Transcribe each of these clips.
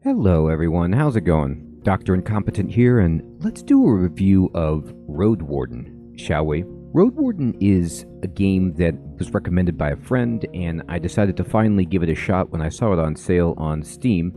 Hello everyone, how's it going? Dr. Incompetent here, and let's do a review of Roadwarden, shall we? Roadwarden is a game that was recommended by a friend, and I decided to finally give it a shot when I saw it on sale on Steam,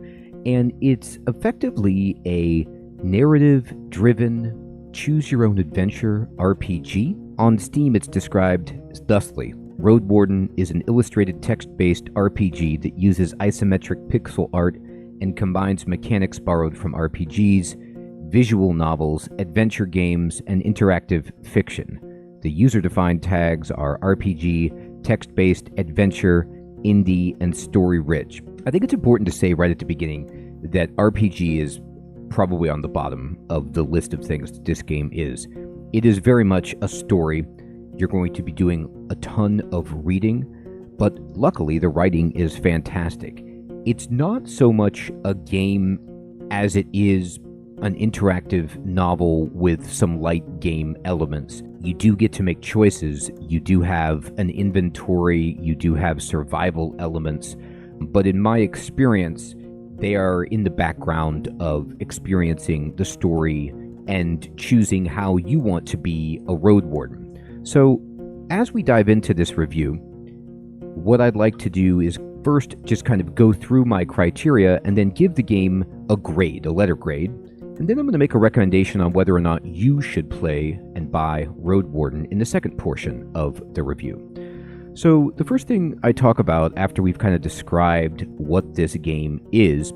and it's effectively a narrative-driven, choose-your-own-adventure RPG. On Steam it's described thusly. Roadwarden is an illustrated text-based RPG that uses isometric pixel art and combines mechanics borrowed from RPGs, visual novels, adventure games, and interactive fiction. The user-defined tags are RPG, text-based, adventure, indie, and story-rich. I think it's important to say right at the beginning that RPG is probably on the bottom of the list of things that this game is. It is very much a story. You're going to be doing a ton of reading, but luckily the writing is fantastic. It's not so much a game as it is an interactive novel with some light game elements. You do get to make choices, you do have an inventory, you do have survival elements, but in my experience, they are in the background of experiencing the story and choosing how you want to be a road warden. So, as we dive into this review, what I'd like to do is first just kind of go through my criteria and then give the game a grade, a letter grade, and then I'm going to make a recommendation on whether or not you should play and buy Roadwarden in the second portion of the review. So the first thing I talk about after we've kind of described what this game is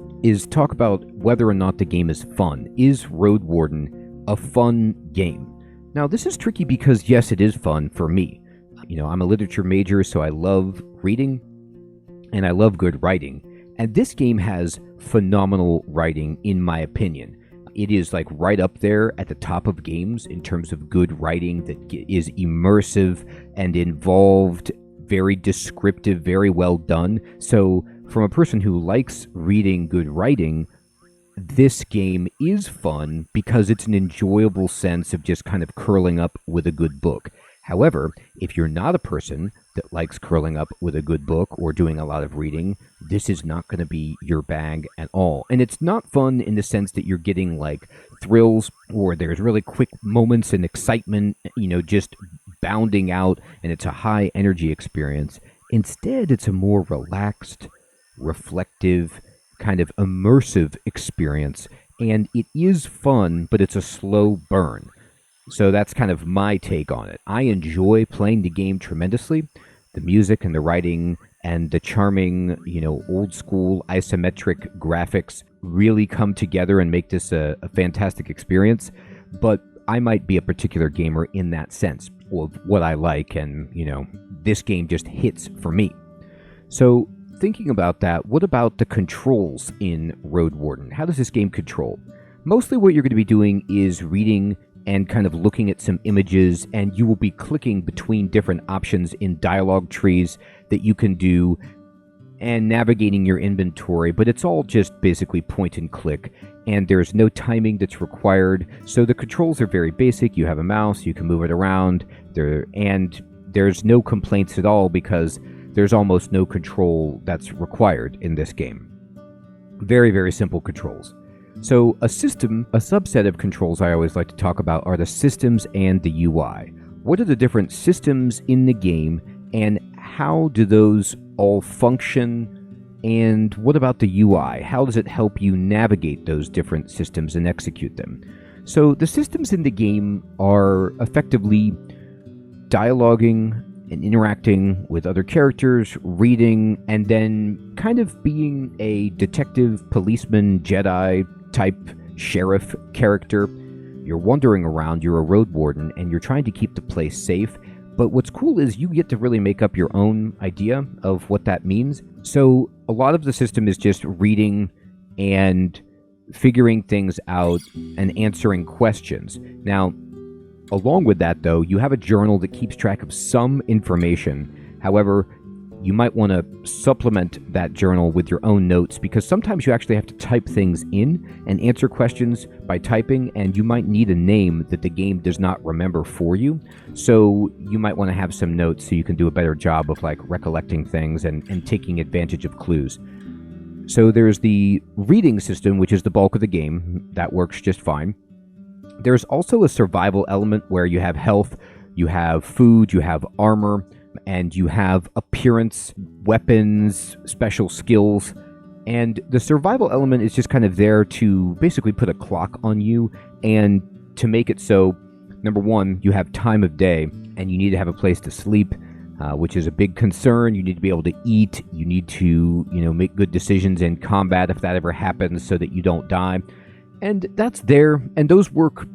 talk about whether or not the game is fun. Is Roadwarden a fun game? Now this is tricky because yes, it is fun for me. I'm a literature major, so I love reading and I love good writing. And this game has phenomenal writing, in my opinion. It is like right up there at the top of games in terms of good writing that is immersive and involved, very descriptive, very well done. So from a person who likes reading good writing, this game is fun because it's an enjoyable sense of just kind of curling up with a good book. However, if you're not a person that likes curling up with a good book or doing a lot of reading, this is not going to be your bag at all. And it's not fun in the sense that you're getting like thrills or there's really quick moments and excitement, just bounding out, and it's a high energy experience. Instead, it's a more relaxed, reflective, kind of immersive experience. And it is fun, but it's a slow burn. So that's kind of my take on it. I enjoy playing the game tremendously. The music and the writing and the charming, old school isometric graphics really come together and make this a fantastic experience. But I might be a particular gamer in that sense of what I like, and, this game just hits for me. So thinking about that, what about the controls in Roadwarden? How does this game control? Mostly what you're going to be doing is reading and kind of looking at some images, and you will be clicking between different options in dialogue trees that you can do and navigating your inventory, but it's all just basically point and click, and there's no timing that's required. So the controls are very basic. You have a mouse, you can move it around, and there's no complaints at all because there's almost no control that's required in this game. Very, very simple controls. So a subset of controls I always like to talk about are the systems and the UI. What are the different systems in the game, and how do those all function? And what about the UI? How does it help you navigate those different systems and execute them? So the systems in the game are effectively dialoguing and interacting with other characters, reading, and then kind of being a detective, policeman, Jedi type sheriff character. You're wandering around, you're a road warden, and you're trying to keep the place safe. But what's cool is you get to really make up your own idea of what that means. So a lot of the system is just reading and figuring things out and answering questions. Now, along with that, though, you have a journal that keeps track of some information. However, you might want to supplement that journal with your own notes, because sometimes you actually have to type things in and answer questions by typing, and you might need a name that the game does not remember for you. So you might want to have some notes so you can do a better job of recollecting things and taking advantage of clues. So there's the reading system, which is the bulk of the game. That works just fine. There's also a survival element where you have health, you have food, you have armor, and you have appearance, weapons, special skills. And the survival element is just kind of there to basically put a clock on you and to make it so, number one, you have time of day and you need to have a place to sleep, which is a big concern. You need to be able to eat. You need to, make good decisions in combat if that ever happens so that you don't die. And that's there, and those work,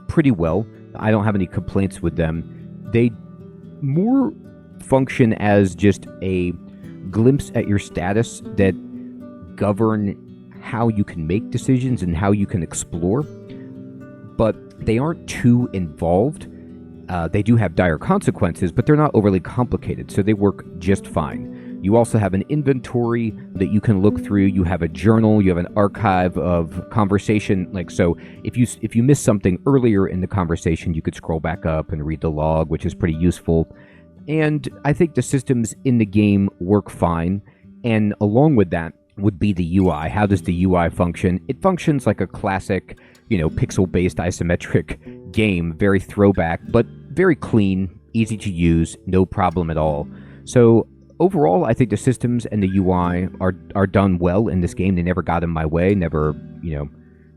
pretty well. I don't have any complaints with them. They more function as just a glimpse at your status that govern how you can make decisions and how you can explore, but they aren't too involved. They do have dire consequences, but they're not overly complicated, so they work just fine. You also have an inventory that you can look through. You have a journal. You have an archive of conversation. So if you miss something earlier in the conversation, you could scroll back up and read the log, which is pretty useful. And I think the systems in the game work fine. And along with that would be the UI. How does the UI function? It functions like a classic, pixel-based isometric game. Very throwback, but very clean, easy to use, no problem at all. So overall, I think the systems and the UI are done well in this game. They never got in my way, never,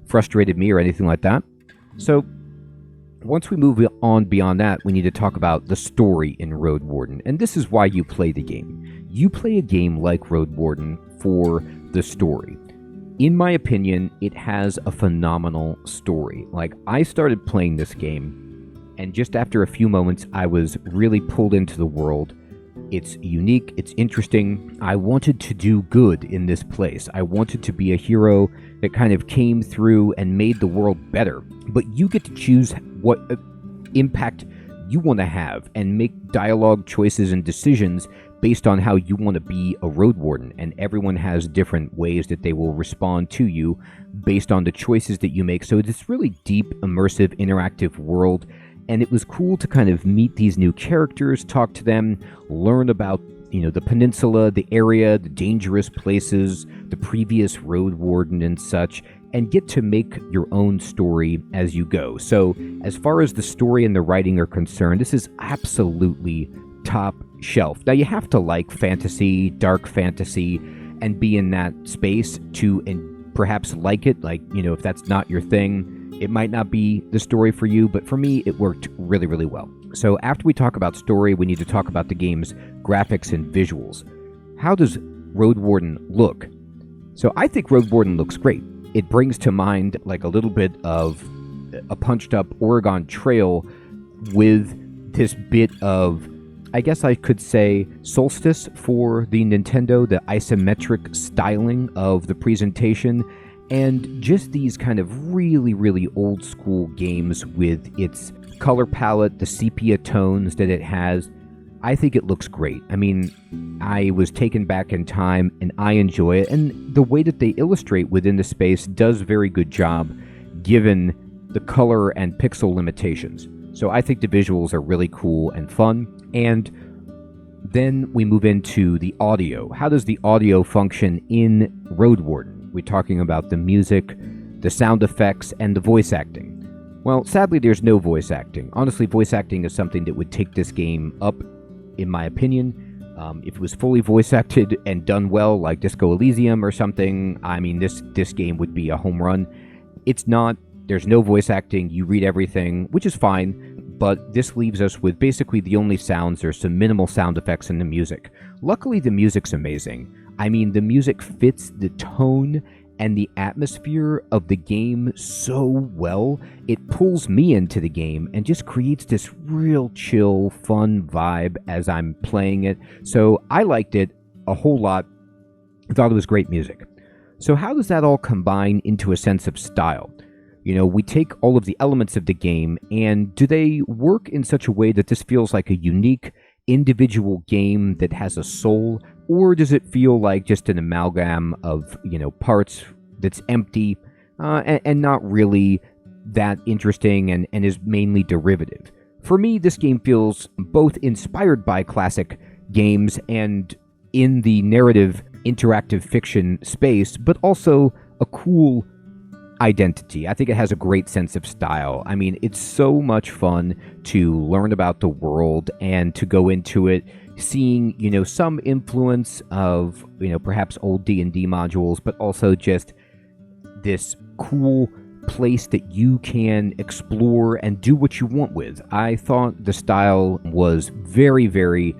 frustrated me or anything like that. So once we move on beyond that, we need to talk about the story in Roadwarden. And this is why you play the game. You play a game like Roadwarden for the story. In my opinion, it has a phenomenal story. I started playing this game, and just after a few moments, I was really pulled into the world. It's unique, it's interesting. I wanted to do good in this place. I wanted to be a hero that kind of came through and made the world better. But you get to choose what impact you want to have and make dialogue choices and decisions based on how you want to be a Roadwarden. And everyone has different ways that they will respond to you based on the choices that you make. So it's this really deep, immersive, interactive world. And it was cool to kind of meet these new characters, talk to them, learn about, the peninsula, the area, the dangerous places, the previous Roadwarden and such, and get to make your own story as you go. So as far as the story and the writing are concerned, this is absolutely top shelf. Now you have to like fantasy, dark fantasy, and be in that space to and perhaps like it. If that's not your thing, it might not be the story for you, but for me, it worked really, really well. So after we talk about story, we need to talk about the game's graphics and visuals. How does Roadwarden look? So I think Roadwarden looks great. It brings to mind a little bit of a punched up Oregon Trail with this bit of, I guess I could say, Solstice for the Nintendo, the isometric styling of the presentation, and just these kind of really, really old school games with its color palette, the sepia tones that it has. I think it looks great. I mean, I was taken back in time and I enjoy it. And the way that they illustrate within the space does a very good job given the color and pixel limitations. So I think the visuals are really cool and fun. And then we move into the audio. How does the audio function in Roadwarden? We're talking about the music, the sound effects, and the voice acting. Well, sadly, there's no voice acting. Honestly, voice acting is something that would take this game up, in my opinion. If it was fully voice acted and done well, like Disco Elysium or something, I mean, this game would be a home run. It's not. There's no voice acting. You read everything, which is fine. But this leaves us with basically the only sounds. There's some minimal sound effects in the music. Luckily, the music's amazing. I mean, the music fits the tone and the atmosphere of the game so well. It pulls me into the game and just creates this real chill, fun vibe as I'm playing it. So I liked it a whole lot. I thought it was great music. So how does that all combine into a sense of style? We take all of the elements of the game, and do they work in such a way that this feels like a unique, individual game that has a soul? Or does it feel like just an amalgam of, parts that's empty and not really that interesting and is mainly derivative? For me, this game feels both inspired by classic games and in the narrative interactive fiction space, but also a cool identity. I think it has a great sense of style. I mean, it's so much fun to learn about the world and to go into it seeing, some influence of, perhaps old D&D modules, but also just this cool place that you can explore and do what you want with. I thought the style was very, very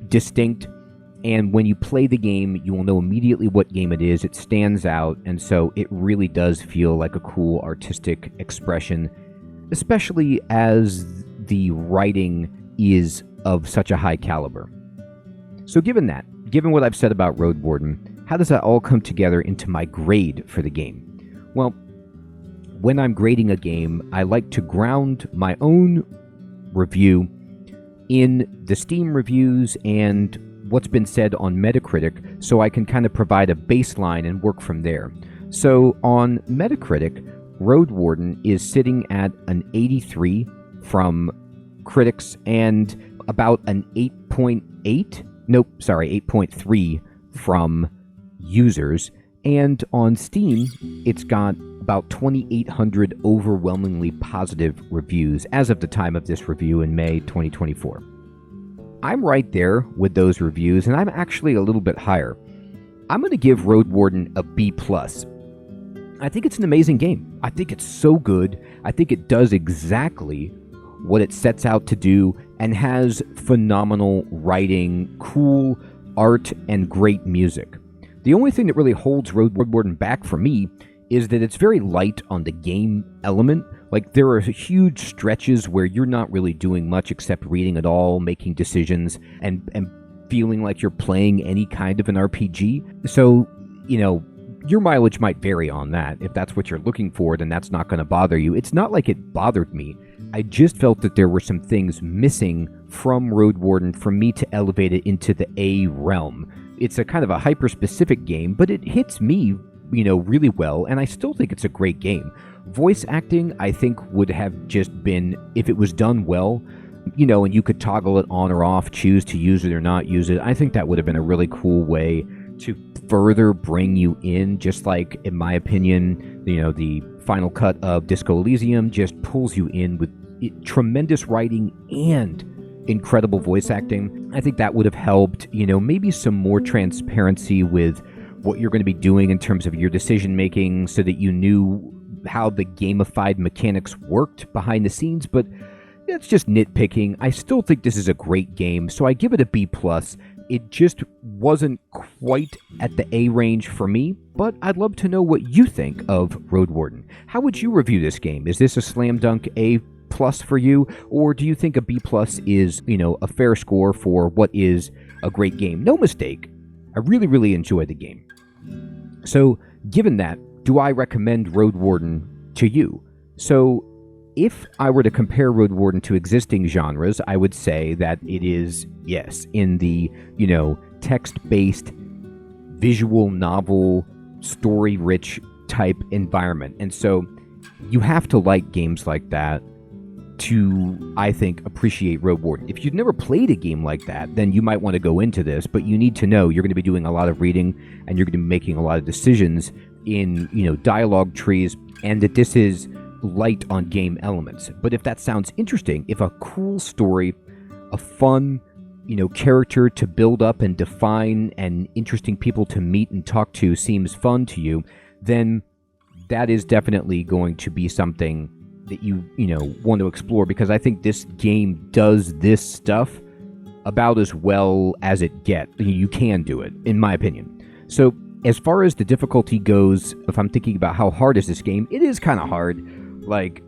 distinct. And when you play the game, you will know immediately what game it is. It stands out, and so it really does feel like a cool artistic expression, especially as the writing is of such a high caliber. So given what I've said about Roadwarden, how does that all come together into my grade for the game? Well, when I'm grading a game, I like to ground my own review in the Steam reviews and what's been said on Metacritic, so I can kind of provide a baseline and work from there. So on Metacritic, Roadwarden is sitting at an 83 from critics and about an 8.3 from users. And on Steam, it's got about 2,800 overwhelmingly positive reviews as of the time of this review in May 2024. I'm right there with those reviews, and I'm actually a little bit higher. I'm going to give Roadwarden a B+. I think it's an amazing game. I think it's so good. I think it does exactly what it sets out to do and has phenomenal writing, cool art, and great music. The only thing that really holds Roadwarden back for me is that it's very light on the game element. Like, there are huge stretches where you're not really doing much except reading it all, making decisions, and feeling like you're playing any kind of an RPG. So, your mileage might vary on that. If that's what you're looking for, then that's not going to bother you. It's not like it bothered me. I just felt that there were some things missing from Roadwarden for me to elevate it into the A realm. It's a kind of a hyper-specific game, but it hits me, really well, and I still think it's a great game. Voice acting, I think, would have just been, if it was done well, and you could toggle it on or off, choose to use it or not use it, I think that would have been a really cool way to further bring you in, just like, in my opinion, the final cut of Disco Elysium just pulls you in with tremendous writing and incredible voice acting. I think that would have helped, maybe some more transparency with what you're going to be doing in terms of your decision making so that you knew how the gamified mechanics worked behind the scenes, but it's just nitpicking. I still think this is a great game, so I give it a B+. It just wasn't quite at the A range for me, but I'd love to know what you think of Roadwarden. How would you review this game? Is this a slam dunk A+ for you, or do you think a B+ is, a fair score for what is a great game? No mistake, I really, really enjoyed the game. So, given that, do I recommend Roadwarden to you? So, if I were to compare Roadwarden to existing genres, I would say that it is, yes, in the, text-based, visual novel, story-rich type environment. And so, you have to like games like that to, I think, appreciate Roadwarden. If you've never played a game like that, then you might want to go into this, but you need to know you're going to be doing a lot of reading and you're going to be making a lot of decisions in, dialogue trees, and that this is light on game elements. But if that sounds interesting, if a cool story, a fun, character to build up and define, and interesting people to meet and talk to seems fun to you, then that is definitely going to be something that you want to explore, because I think this game does this stuff about as well as it gets. You can do it, in my opinion. So as far as the difficulty goes, if I'm thinking about how hard is this game, it is kind of hard. Like,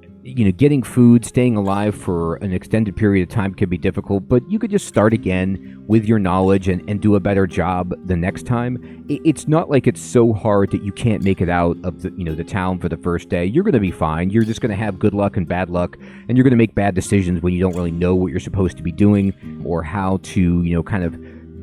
getting food, staying alive for an extended period of time can be difficult, but you could just start again with your knowledge and do a better job the next time. It's not like it's so hard that you can't make it out of the town for the first day. You're going to be fine. You're just going to have good luck and bad luck, and you're going to make bad decisions when you don't really know what you're supposed to be doing or how to, kind of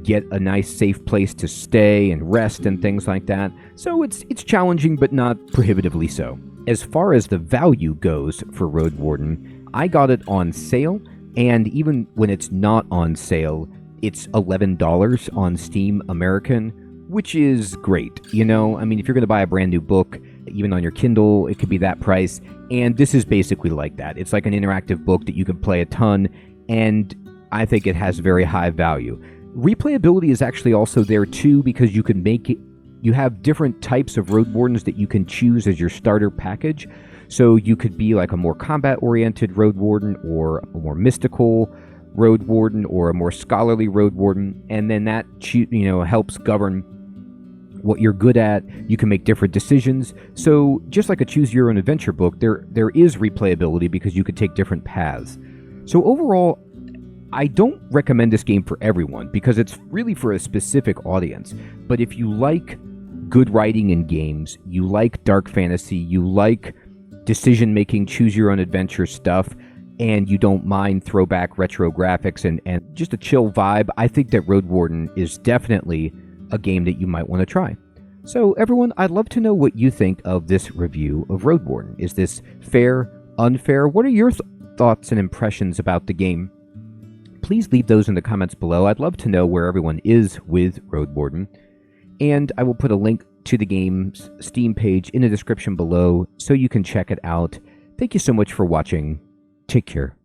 get a nice safe place to stay and rest and things like that. So it's challenging, but not prohibitively so. As far as the value goes for Roadwarden, I got it on sale, and even when it's not on sale, it's $11 on Steam American, which is great. You know, I mean, if you're going to buy a brand new book, even on your Kindle, it could be that price. And this is basically like that. It's like an interactive book that you can play a ton, and I think it has very high value. Replayability is actually also there too, because you can make it, you have different types of Road Wardens that you can choose as your starter package. So you could be like a more combat-oriented Road Warden, or a more mystical Road Warden, or a more scholarly Road Warden, and then that helps govern what you're good at. You can make different decisions. So just like a choose your own adventure book, there is replayability because you could take different paths. So overall, I don't recommend this game for everyone because it's really for a specific audience. But if you like good writing in games, you like dark fantasy, you like decision-making, choose-your-own-adventure stuff, and you don't mind throwback retro graphics and just a chill vibe, I think that Road Warden is definitely a game that you might want to try. So everyone, I'd love to know what you think of this review of Road Warden. Is this fair, unfair? What are your thoughts and impressions about the game? Please leave those in the comments below. I'd love to know where everyone is with Road Warden. And I will put a link to the game's Steam page in the description below so you can check it out. Thank you so much for watching. Take care.